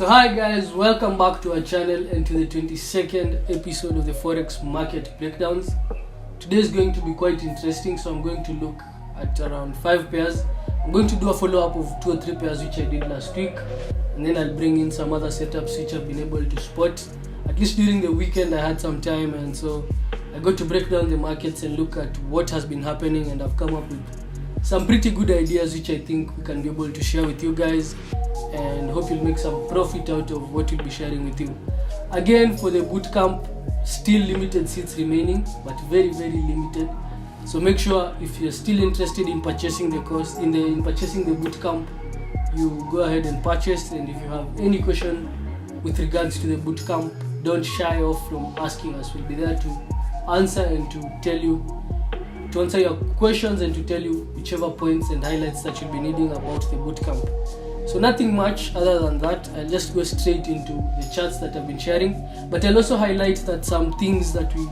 So hi guys, welcome back to our channel and to the 22nd episode of the Forex Market Breakdowns. Today is going to be quite interesting, so I'm going to look at around 5 pairs. I'm going to do a follow-up of 2 or 3 pairs which I did last week, and then I'll bring in some other setups which I've been able to spot. At least during the weekend I had some time, and so I got to break down the markets and look at what has been happening, and I've come up with some pretty good ideas which I think we can be able to share with you guys, and hope you'll make some profit out of what we'll be sharing with you. Again, for the bootcamp, still limited seats remaining, but very limited. So make sure if you're still interested in purchasing the course, in purchasing the bootcamp, you go ahead and purchase. And if you have any question with regards to the bootcamp, don't shy off from asking us. We'll be there to answer and to answer your questions and to tell you whichever points and highlights that you'll be needing about the bootcamp. So nothing much other than that. I'll just go straight into the charts that I've been sharing, but I'll also highlight that some things that we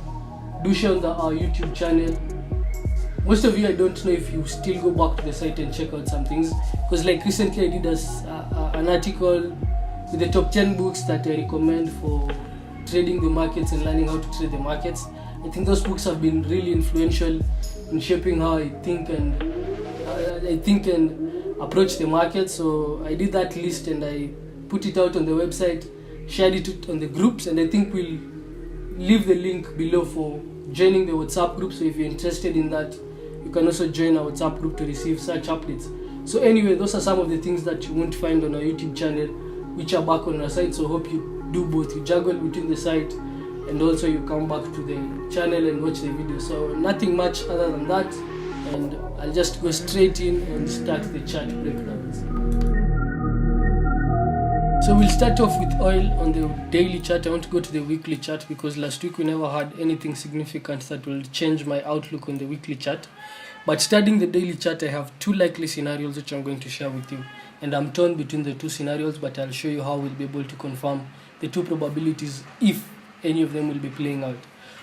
do share on our YouTube channel. Most of you, I don't know if you still go back to the site and check out some things, because like recently I did an article with the top 10 books that I recommend for trading the markets and learning how to trade the markets. I think those books have been really influential in shaping how I think and approach the market. So I did that list and I put it out on the website, shared it on the groups, and I think we'll leave the link below for joining the WhatsApp group. So if you're interested in that, you can also join our WhatsApp group to receive such updates. So anyway, those are some of the things that you won't find on our YouTube channel, which are back on our site. So hope you do both. You juggle between the site and also you come back to the channel and watch the video. So nothing much other than that, and I'll just go straight in and start the chart breakdowns. So we'll start off with oil on the daily chart. I want to go to the weekly chart because last week we never had anything significant that will change my outlook on the weekly chart. But studying the daily chart, I have 2 likely scenarios which I'm going to share with you, and I'm torn between the 2 scenarios, but I'll show you how we'll be able to confirm the 2 probabilities if any of them will be playing out.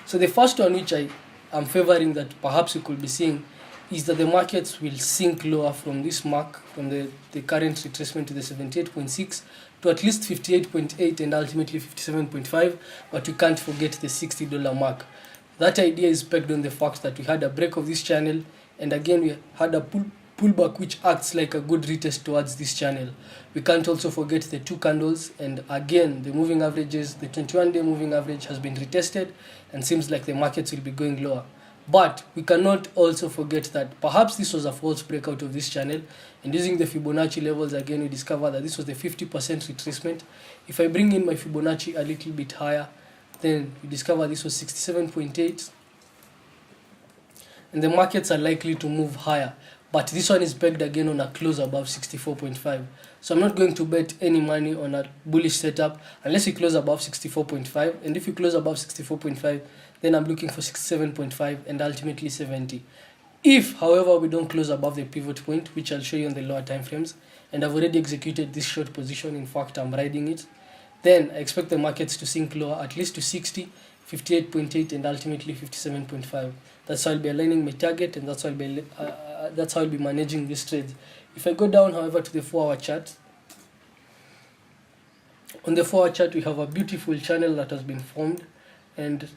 So the first one, which I am favoring that perhaps we could be seeing, is that the markets will sink lower from this mark, from the current retracement to the 78.6 to at least 58.8 and ultimately 57.5, but you can't forget the $60 mark. That idea is pegged on the fact that we had a break of this channel, and again we had a pullback which acts like a good retest towards this channel. We can't also forget the 2 candles, and again the moving averages, the 21-day moving average has been retested and seems like the markets will be going lower. But we cannot also forget that perhaps this was a false breakout of this channel, and using the Fibonacci levels again we discover that this was the 50% retracement. If I bring in my Fibonacci a little bit higher, then we discover this was 67.8, and the markets are likely to move higher. But this one is pegged again on a close above 64.5. So I'm not going to bet any money on a bullish setup unless we close above 64.5. And if we close above 64.5, then I'm looking for 67.5 and ultimately 70. If, however, we don't close above the pivot point, which I'll show you on the lower time frames, and I've already executed this short position, in fact I'm riding it, then I expect the markets to sink lower at least to 60, 58.8 and ultimately 57.5. That's how I'll be aligning my target, and that's how I'll be managing this trade. If I go down, however, to the 4-hour chart, on the 4-hour chart we have a beautiful channel that has been formed, and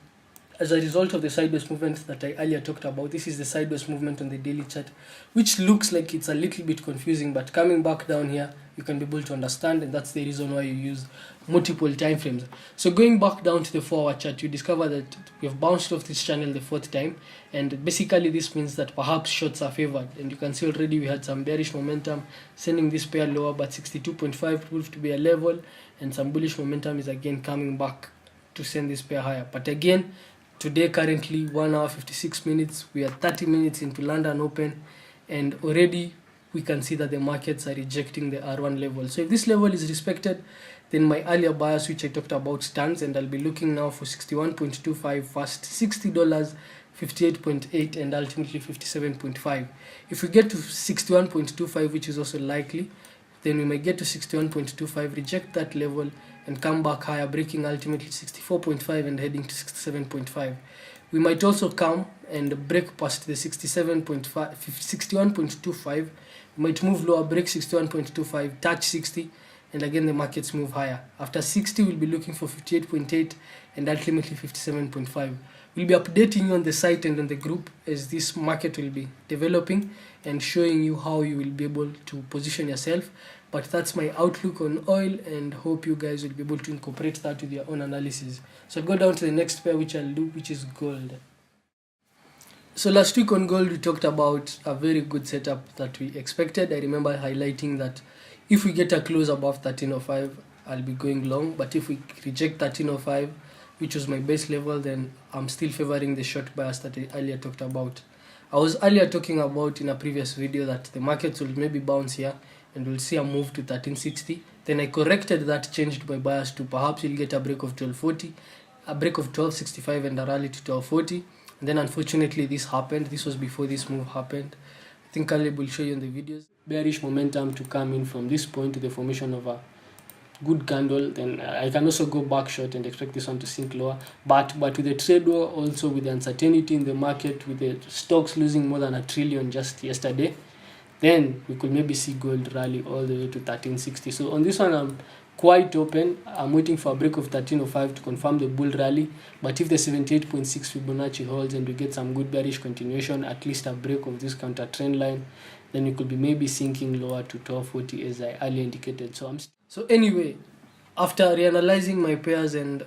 as a result of the sideways movement that I earlier talked about, this is the sideways movement on the daily chart, which looks like it's a little bit confusing, but coming back down here you can be able to understand, and that's the reason why you use multiple time frames. So going back down to the 4-hour chart, you discover that we have bounced off this channel the 4th time, and basically this means that perhaps shorts are favored, and you can see already we had some bearish momentum sending this pair lower, but 62.5 proved to be a level, and some bullish momentum is again coming back to send this pair higher. But again, today currently 1 hour 56 minutes, we are 30 minutes into London Open, and already we can see that the markets are rejecting the R1 level. So if this level is respected, then my earlier bias which I talked about stands, and I'll be looking now for 61.25 first, $60, 58.8 and ultimately 57.5. If we get to 61.25, which is also likely, then we might get to 61.25, reject that level and come back higher, breaking ultimately 64.5 and heading to 67.5. We might also come and break past the 61.25. We might move lower, break 61.25, touch 60, and again the markets move higher. After 60, we'll be looking for 58.8 and ultimately 57.5. We'll be updating you on the site and on the group as this market will be developing and showing you how you will be able to position yourself. But that's my outlook on oil, and hope you guys will be able to incorporate that with your own analysis. So I'll go down to the next pair which I'll do, which is gold. So last week on gold, we talked about a very good setup that we expected. I remember highlighting that if we get a close above 1305, I'll be going long. But if we reject 1305, which was my base level, then I'm still favoring the short bias that I earlier talked about. I was earlier talking about in a previous video that the markets will maybe bounce here and we'll see a move to 1360. Then I corrected that, changed my bias to perhaps we'll get a break of 1240, a break of 1265 and a rally to 1240. And then unfortunately this happened. This was before this move happened. I think Caleb will show you in the videos. Bearish momentum to come in from this point to the formation of a good candle. Then I can also go back short and expect this one to sink lower. But with the trade war, also with the uncertainty in the market, with the stocks losing more than $1 trillion just yesterday, then we could maybe see gold rally all the way to 1360. So on this one, I'm quite open. I'm waiting for a break of 1305 to confirm the bull rally. But if the 78.6 Fibonacci holds and we get some good bearish continuation, at least a break of this counter trend line, then we could be maybe sinking lower to 1240 as I earlier indicated. So anyway, after reanalyzing my pairs and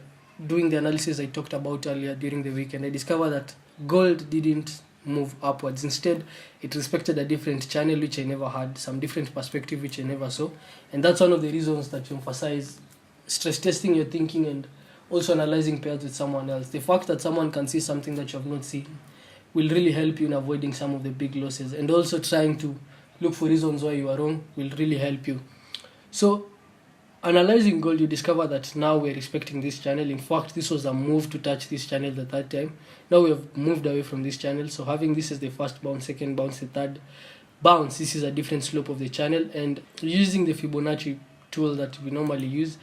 doing the analysis I talked about earlier during the weekend, I discovered that gold didn't move upwards. Instead, it respected a different channel which I never had, some different perspective which I never saw. And that's one of the reasons that you emphasize stress testing your thinking and also analyzing pairs with someone else. The fact that someone can see something that you have not seen will really help you in avoiding some of the big losses, and also trying to look for reasons why you are wrong will really help you. So analyzing gold, you discover that now we're respecting this channel. In fact, this was a move to touch this channel at that time. Now we have moved away from this channel. So having this as the first bounce, second bounce, the third bounce, this is a different slope of the channel. And using the Fibonacci tool that we normally use,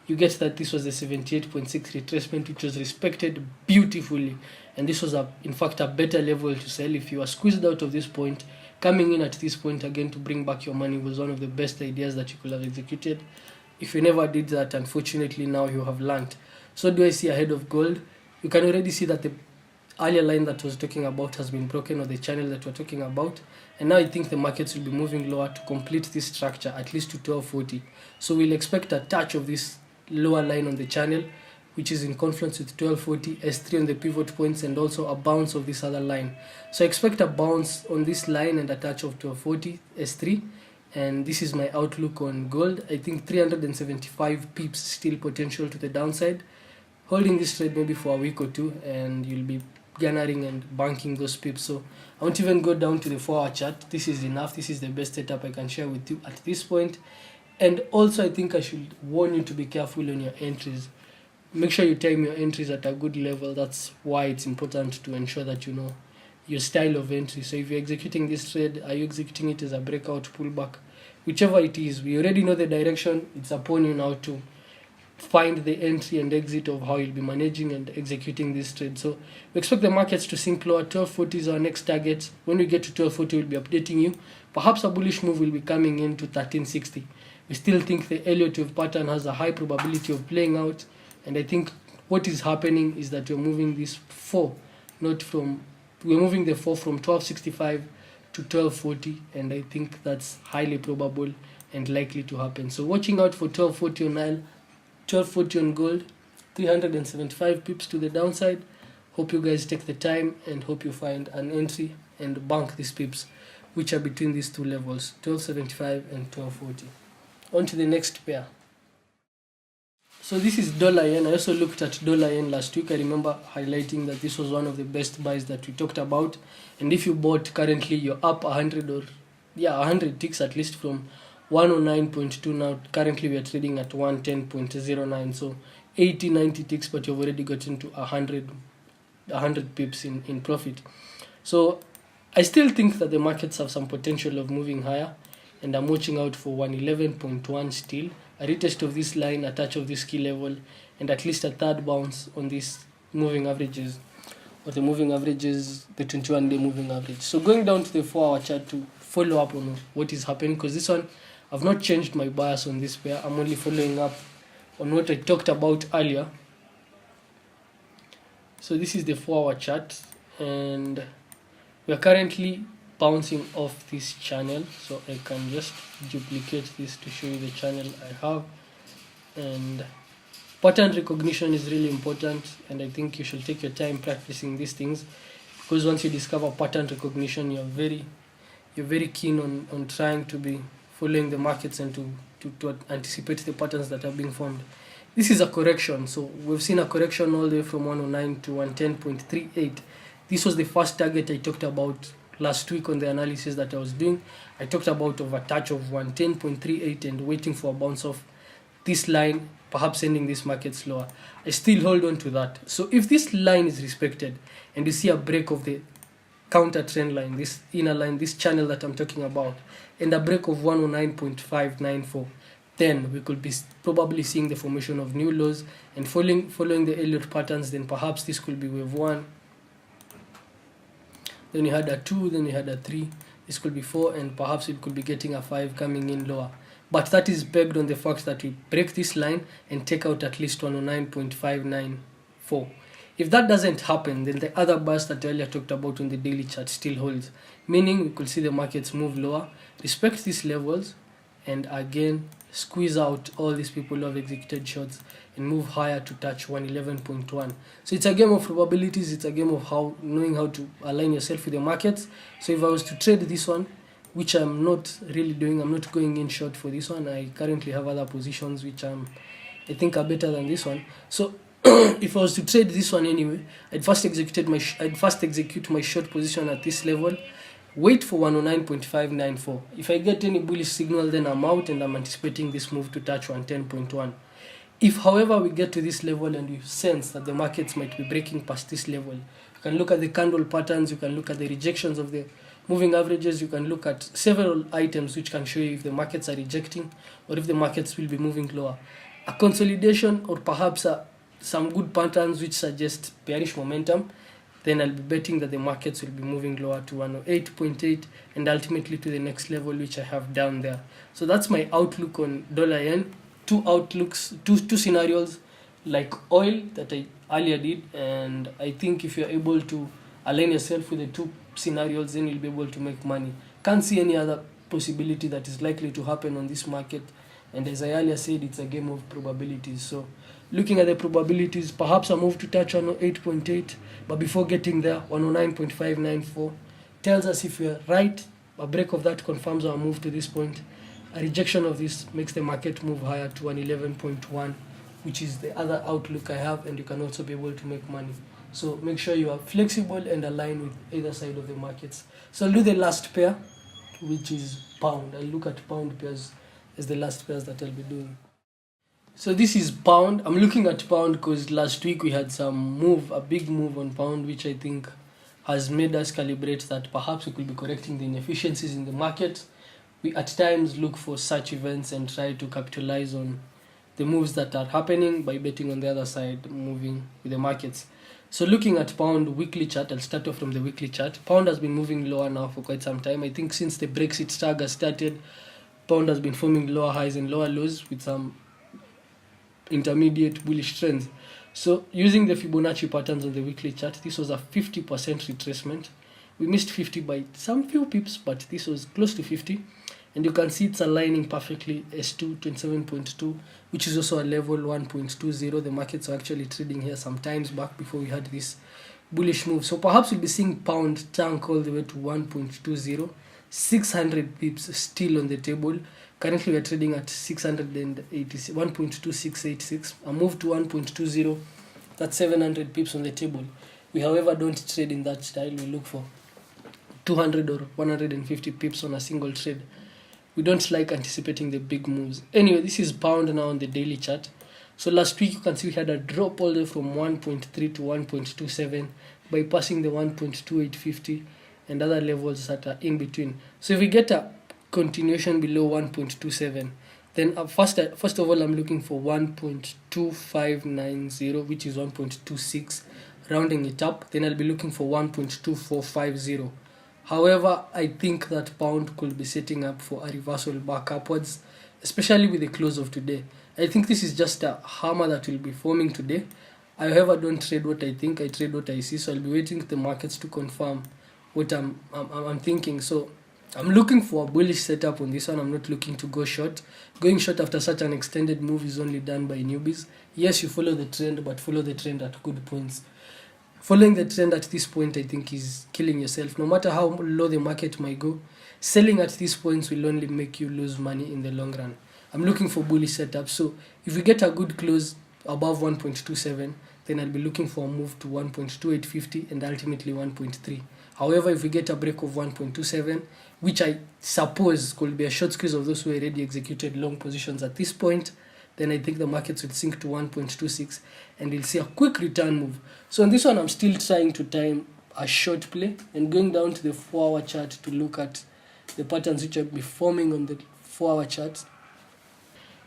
you get that this was the 78.6 retracement, which was respected beautifully. And this was, in fact, a better level to sell. If you are squeezed out of this point, coming in at this point again to bring back your money was one of the best ideas that you could have executed. If you never did that, unfortunately, now you have learned. So do I see ahead of gold? You can already see that the earlier line that was talking about has been broken, or the channel that we're talking about. And now I think the markets will be moving lower to complete this structure, at least to 1240. So we'll expect a touch of this lower line on the channel, which is in confluence with 1240, S3 on the pivot points, and also a bounce of this other line. So I expect a bounce on this line and a touch of 1240, S3. And this is my outlook on gold. I think 375 pips still potential to the downside. Holding this trade maybe for a week or two, and you'll be garnering and banking those pips. So I won't even go down to the 4-hour chart. This is enough. This is the best setup I can share with you at this point. And also, I think I should warn you to be careful on your entries. Make sure you time your entries at a good level. That's why it's important to ensure that you know your style of entry. So if you're executing this trade, are you executing it as a breakout, pullback? Whichever it is, we already know the direction. It's upon you now to find the entry and exit of how you'll be managing and executing this trade. So we expect the markets to sink lower. 1240 is our next target. When we get to 1240, we'll be updating you. Perhaps a bullish move will be coming into 1360. We still think the Elliott wave pattern has a high probability of playing out. And I think what is happening is that we're moving this 4, we're moving the 4 from 1265 to 1240, and I think that's highly probable and likely to happen. So watching out for 1240 on oil, 1240 on gold, 375 pips to the downside. Hope you guys take the time and hope you find an entry and bank these pips, which are between these two levels, 1275 and 1240. On to the next pair. So this is dollar yen. I also looked at dollar yen last week. I remember highlighting that this was one of the best buys that we talked about. And if you bought currently, you're up 100 ticks at least from 109.2 now. Currently we are trading at 110.09. So 80-90 ticks, but you've already gotten to 100 pips in profit. So I still think that the markets have some potential of moving higher, and I'm watching out for 111.1 still. A retest of this line, a touch of this key level, and at least a third bounce on these moving averages, or the 21-day moving average. So going down to the 4-hour chart to follow up on what is happening, because this one I've not changed my bias on this pair. I'm only following up on what I talked about earlier. So this is the 4-hour chart, and we are currently bouncing off this channel. So I can just duplicate this to show you the channel I have. And pattern recognition is really important, and I think you should take your time practicing these things, because once you discover pattern recognition, you're very keen on trying to be following the markets and to anticipate the patterns that are being formed. This is a correction, so we've seen a correction all the way from 109 to 110.38. This was the first target I talked about last week on the analysis that I was doing. I talked about over touch of 110.38 and waiting for a bounce off this line, perhaps ending this market lower. I still hold on to that. So if this line is respected and you see a break of the counter trend line, this inner line, this channel that I'm talking about, and a break of 109.594, then we could be probably seeing the formation of new lows, and following the Elliott patterns, then perhaps this could be wave 1, then you had a 2, then you had a 3, this could be 4, and perhaps it could be getting a 5 coming in lower. But that is pegged on the fact that we break this line and take out at least 109.594. If that doesn't happen, then the other bias that I earlier talked about on the daily chart still holds, meaning we could see the markets move lower, respect these levels, and again squeeze out all these people who have executed shorts and move higher to touch 111.1. So it's a game of probabilities, it's a game of knowing how to align yourself with the markets. So if I was to trade this one, which I'm not really doing, I'm not going in short for this one. I currently have other positions which I think are better than this one. So if I was to trade this one anyway, I'd first execute my short position at this level, wait for 109.594. If I get any bullish signal, then I'm out and I'm anticipating this move to touch 110.1. If, however, we get to this level and you sense that the markets might be breaking past this level, you can look at the candle patterns, you can look at the rejections of the moving averages, you can look at several items which can show you if the markets are rejecting or if the markets will be moving lower. A consolidation or perhaps some good patterns which suggest bearish momentum, then I'll be betting that the markets will be moving lower to 108.8 and ultimately to the next level which I have down there. So that's my outlook on dollar yen. Two scenarios like oil that I earlier did, and I think if you're able to align yourself with the two scenarios, then you'll be able to make money. Can't see any other possibility that is likely to happen on this market, and as I earlier said, it's a game of probabilities. So looking at the probabilities, perhaps a move to touch 108.8, but before getting there, 109.594 tells us if we're right. A break of that confirms our move to this point. A rejection of this makes the market move higher to 111.1, which is the other outlook I have, and you can also be able to make money. So make sure you are flexible and aligned with either side of the markets. So I'll do the last pair, which is pound. I'll look at pound pairs as the last pairs that I'll be doing. So this is pound. I'm looking at pound because last week we had a big move on pound, which I think has made us calibrate that perhaps we could be correcting the inefficiencies in the market. We at times look for such events and try to capitalize on the moves that are happening by betting on the other side, moving with the markets. So looking at pound weekly chart, I'll start off from the weekly chart. Pound has been moving lower now for quite some time. I think since the Brexit saga started, pound has been forming lower highs and lower lows with some intermediate bullish trends. So using the Fibonacci patterns on the weekly chart, this was a 50% retracement. We missed 50 by some few pips, but this was close to 50. And you can see it's aligning perfectly S2 27.2, which is also a level 1.20. The markets are actually trading here some times back before we had this bullish move. So perhaps we'll be seeing pound tank all the way to 1.20. 600 pips still on the table. Currently we are trading at 1.2686. A move to 1.20, that's 700 pips on the table. We, however, don't trade in that style. We look for 200 or 150 pips on a single trade. We don't like anticipating the big moves. Anyway, this is pound now on the daily chart. So last week you can see we had a drop all the way from 1.3 to 1.27, bypassing the 1.2850 and other levels that are in between. So if we get a continuation below 1.27, then first of all I'm looking for 1.2590, which is 1.26, rounding it up. Then I'll be looking for 1.2450. However, I think that pound could be setting up for a reversal back upwards, especially with the close of today. I think this is just a hammer that will be forming today. I, however, don't trade what I think, I trade what I see. So I'll be waiting for the markets to confirm what I'm thinking. So I'm looking for a bullish setup on this one. I'm not looking to go short. Going short after such an extended move is only done by newbies. Yes, you follow the trend, but follow the trend at good points. Following the trend at this point, I think, is killing yourself. No matter how low the market might go, selling at these points will only make you lose money in the long run. I'm looking for bullish setup. So if we get a good close above 1.27, then I'll be looking for a move to 1.2850 and ultimately 1.3. However, if we get a break of 1.27, which I suppose could be a short squeeze of those who already executed long positions at this point, then I think the markets will sink to 1.26 and you'll see a quick return move. So on this one, I'm still trying to time a short play and going down to the 4-hour chart to look at the patterns which will be forming on the 4-hour chart.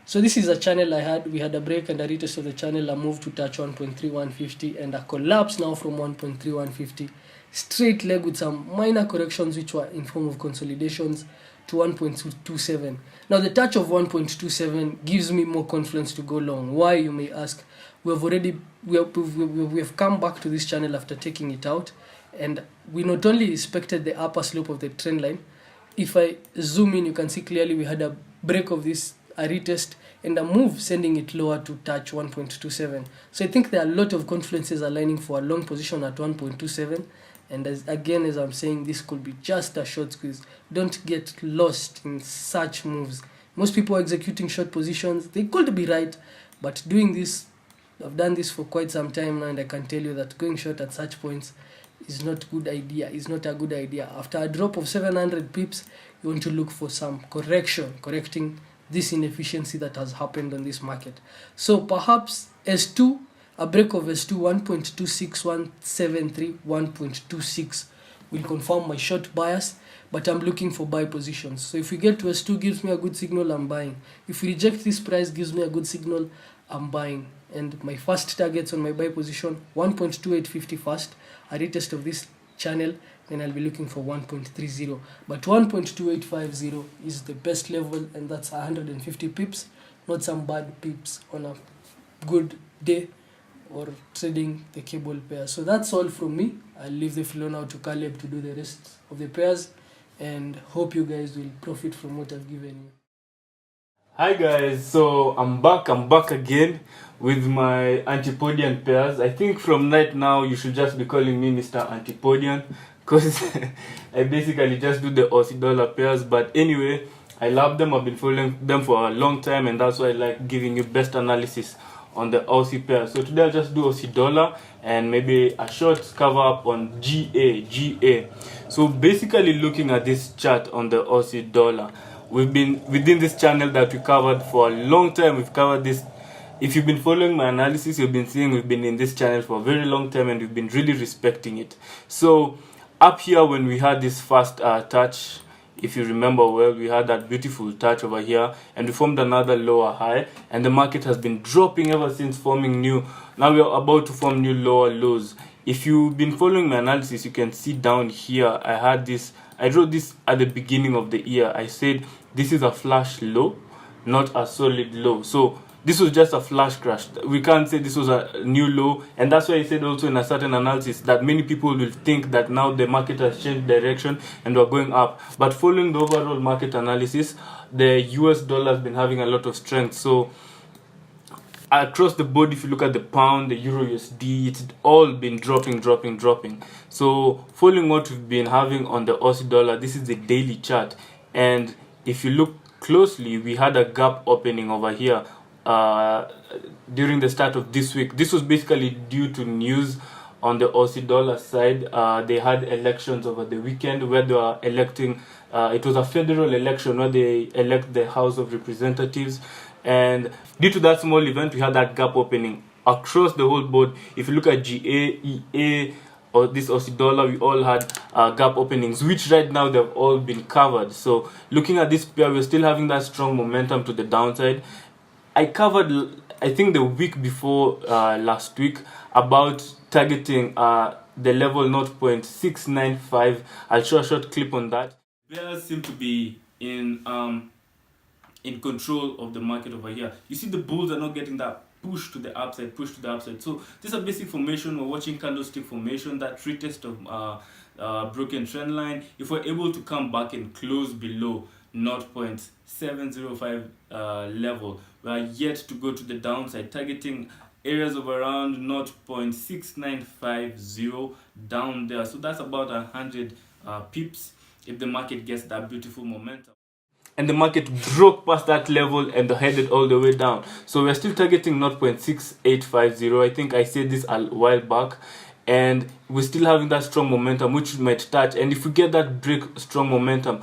So this is a channel I had. We had a break and a retest of the channel, a move to touch 1.3150 and a collapse now from 1.3150. Straight leg with some minor corrections which were in form of consolidations to 1.27. Now the touch of 1.27 gives me more confidence to go long. Why, you may ask? We have come back to this channel after taking it out, and we not only respected the upper slope of the trend line. If I zoom in, you can see clearly we had a break of this, a retest, and a move sending it lower to touch 1.27. So I think there are a lot of confluences aligning for a long position at 1.27. And as I'm saying, this could be just a short squeeze. Don't get lost in such moves. Most people are executing short positions. They could be right, but doing this, I've done this for quite some time now, and I can tell you that going short at such points is not a good idea. It's not a good idea. After a drop of 700 pips, you want to look for some correcting this inefficiency that has happened on this market. So perhaps S2, a break of S2 1.26173, 1.26 will confirm my short bias, but I'm looking for buy positions. So if we get to S2, gives me a good signal, I'm buying. If we reject this price, gives me a good signal, I'm buying. And my first targets on my buy position, 1.2850 first, a retest of this channel, then I'll be looking for 1.30. But 1.2850 is the best level, and that's 150 pips, not some bad pips on a good day or trading the cable pair. So that's all from me. I'll leave the floor now to Caleb to do the rest of the pairs, and hope you guys will profit from what I've given you. Hi guys, so I'm back again with my Antipodian pairs. I think from right now you should just be calling me Mr. Antipodian, because I basically just do the Aussie dollar pairs. But anyway, I love them. I've been following them for a long time, and that's why I like giving you best analysis on the Aussie pair. So today I'll just do Aussie dollar and maybe a short cover up on GA. So basically, looking at this chart on the Aussie dollar, we've been within this channel that we covered for a long time. We've covered this. If you've been following my analysis, you've been seeing we've been in this channel for a very long time, and we've been really respecting it. So up here, when we had this first touch, if you remember well, we had that beautiful touch over here, and we formed another lower high, and the market has been dropping ever since, forming new. Now we are about to form new lower lows. If you've been following my analysis, you can see down here, I wrote this at the beginning of the year. I said this is a flash low, not a solid low. So this was just a flash crash. We can't say this was a new low, and that's why I said also in a certain analysis that many people will think that now the market has changed direction and we're going up. But following the overall market analysis, the US dollar has been having a lot of strength. So across the board, if you look at the pound, the euro USD, it's all been dropping. So following what we've been having on the Aussie dollar, this is the daily chart, and if you look closely, we had a gap opening over here during the start of this week. This was basically due to news on the Aussie dollar side. They had elections over the weekend where they were electing, it was a federal election where they elect the House of Representatives, and due to that small event, we had that gap opening across the whole board. If you look at GA, EA, or this Aussie dollar, we all had gap openings, which right now they've all been covered. So looking at this pair, we're still having that strong momentum to the downside. I covered, I think the week before last week, about targeting the level 0.695. I'll show a short clip on that. Bears seem to be in control of the market over here. You see the bulls are not getting that push to the upside. So this is a basic formation. We're watching candlestick formation, that retest of broken trend line. If we're able to come back and close below 0.705 level, we are yet to go to the downside, targeting areas of around 0.6950 down there. So that's about 100 pips if the market gets that beautiful momentum. And the market broke past that level and headed all the way down. So we're still targeting 0.6850. I think I said this a while back. And we're still having that strong momentum, which we might touch. And if we get that break strong momentum,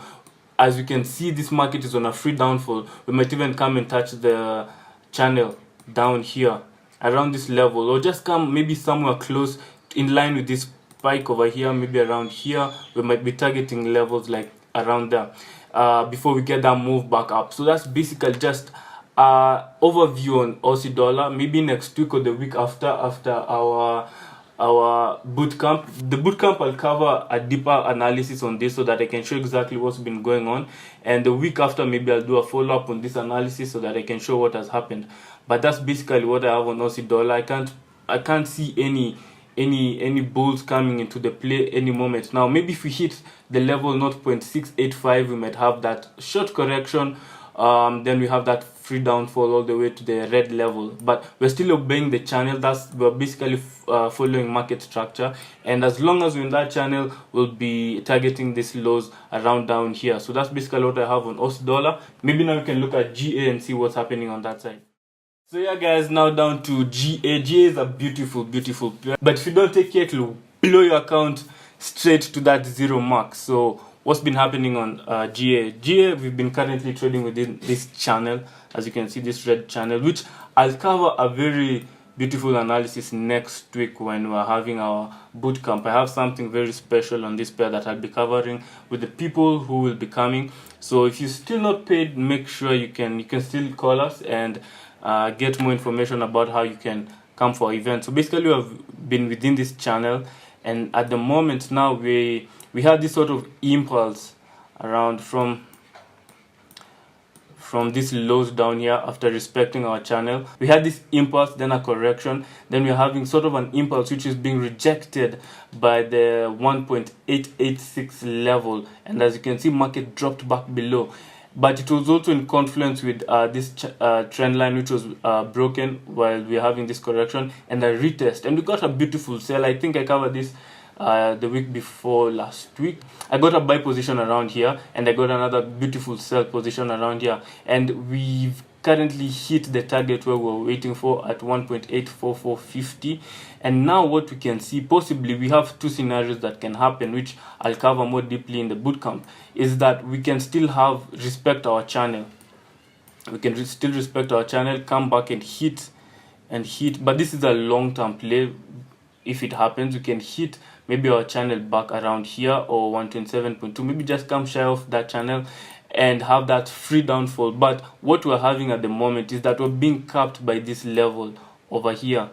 as you can see, this market is on a free downfall. We might even come and touch the channel down here around this level, or just come maybe somewhere close in line with this spike over here, maybe around here. We might be targeting levels like around there before we get that move back up. So that's basically just overview on Aussie dollar. Maybe next week or the week after our boot camp. The boot camp, I'll cover a deeper analysis on this so that I can show exactly what's been going on, and the week after maybe I'll do a follow-up on this analysis so that I can show what has happened. But that's basically what I have on Aussie dollar. I can't see any bulls coming into the play any moment now. Maybe if we hit the level 0.685, we might have that short correction. Then we have that free downfall all the way to the red level, but we're still obeying the channel. We're basically following market structure, and as long as we're in that channel, we'll be targeting these lows around down here. So that's basically what I have on Aussie dollar. Maybe now we can look at GA and see what's happening on that side. So yeah guys, now down to GA. GA is a beautiful pair, but if you don't take care, it will blow your account straight to that zero mark. So what's been happening on GA? GA, we've been currently trading within this channel, as you can see, this red channel, which I'll cover a very beautiful analysis next week when we're having our boot camp. I have something very special on this pair that I'll be covering with the people who will be coming. So if you're still not paid, make sure you can still call us and get more information about how you can come for events. So basically, we have been within this channel, and at the moment now we had this sort of impulse around from these lows down here. After respecting our channel, we had this impulse, then a correction, then we're having sort of an impulse which is being rejected by the 1.886 level, and as you can see, market dropped back below. But it was also in confluence with this trend line, which was broken while we are having this correction and a retest, and we got a beautiful sell. I think I covered this the week before last week. I got a buy position around here, and I got another beautiful sell position around here, and we've currently hit the target where we're waiting for at 1.84450. And now what we can see, possibly we have two scenarios that can happen, which I'll cover more deeply in the bootcamp, is that we can still respect our channel. We can still respect our channel, come back and hit, but this is a long-term play. If it happens, we can hit maybe our channel back around here, or 127.2, maybe just come shy of that channel and have that free downfall. But what we're having at the moment is that we're being capped by this level over here,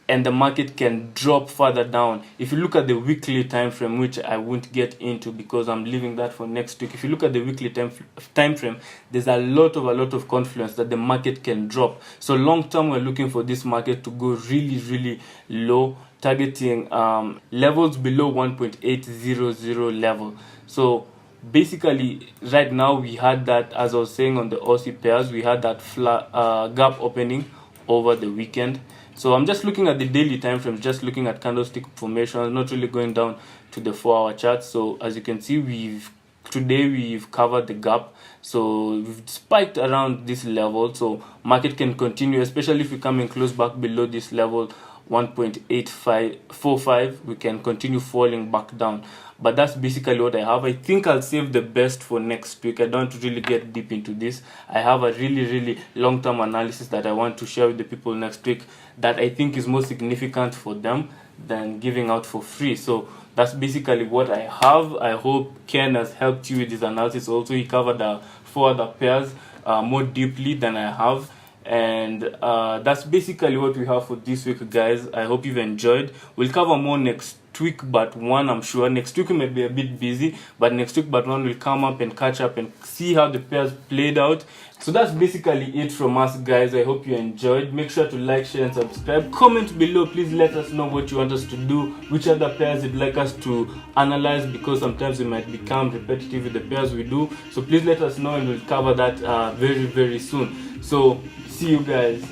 and the market can drop further down. If you look at the weekly time frame, which I won't get into because I'm leaving that for next week. If you look at the weekly time frame, there's a lot of confluence that the market can drop. So long term, we're looking for this market to go really low, targeting levels below 1.800 level. So basically right now we had that, as I was saying, on the Aussie pairs, we had that flat gap opening over the weekend. So I'm just looking at the daily time frame, just looking at candlestick formation, not really going down to the 4-hour chart. So as you can see, today we've covered the gap, so we've spiked around this level. So market can continue, especially if we come in close back below this level 1.8545, we can continue falling back down. But that's basically what I have. I think I'll save the best for next week. I don't really get deep into this. I have a really long-term analysis that I want to share with the people next week that I think is more significant for them than giving out for free. So that's basically what I have. I hope Ken has helped you with this analysis. Also, he covered 4 other pairs more deeply than I have. And that's basically what we have for this week, guys. I hope you've enjoyed. We'll cover more next week but one, I'm sure. Next week we may be a bit busy, but next week but one will come up and catch up and see how the pairs played out. So that's basically it from us, guys. I hope you enjoyed. Make sure to like, share and subscribe. Comment below, please let us know what you want us to do, which other pairs you'd like us to analyze, because sometimes we might become repetitive with the pairs we do. So please let us know and we'll cover that very, very soon. So see you guys.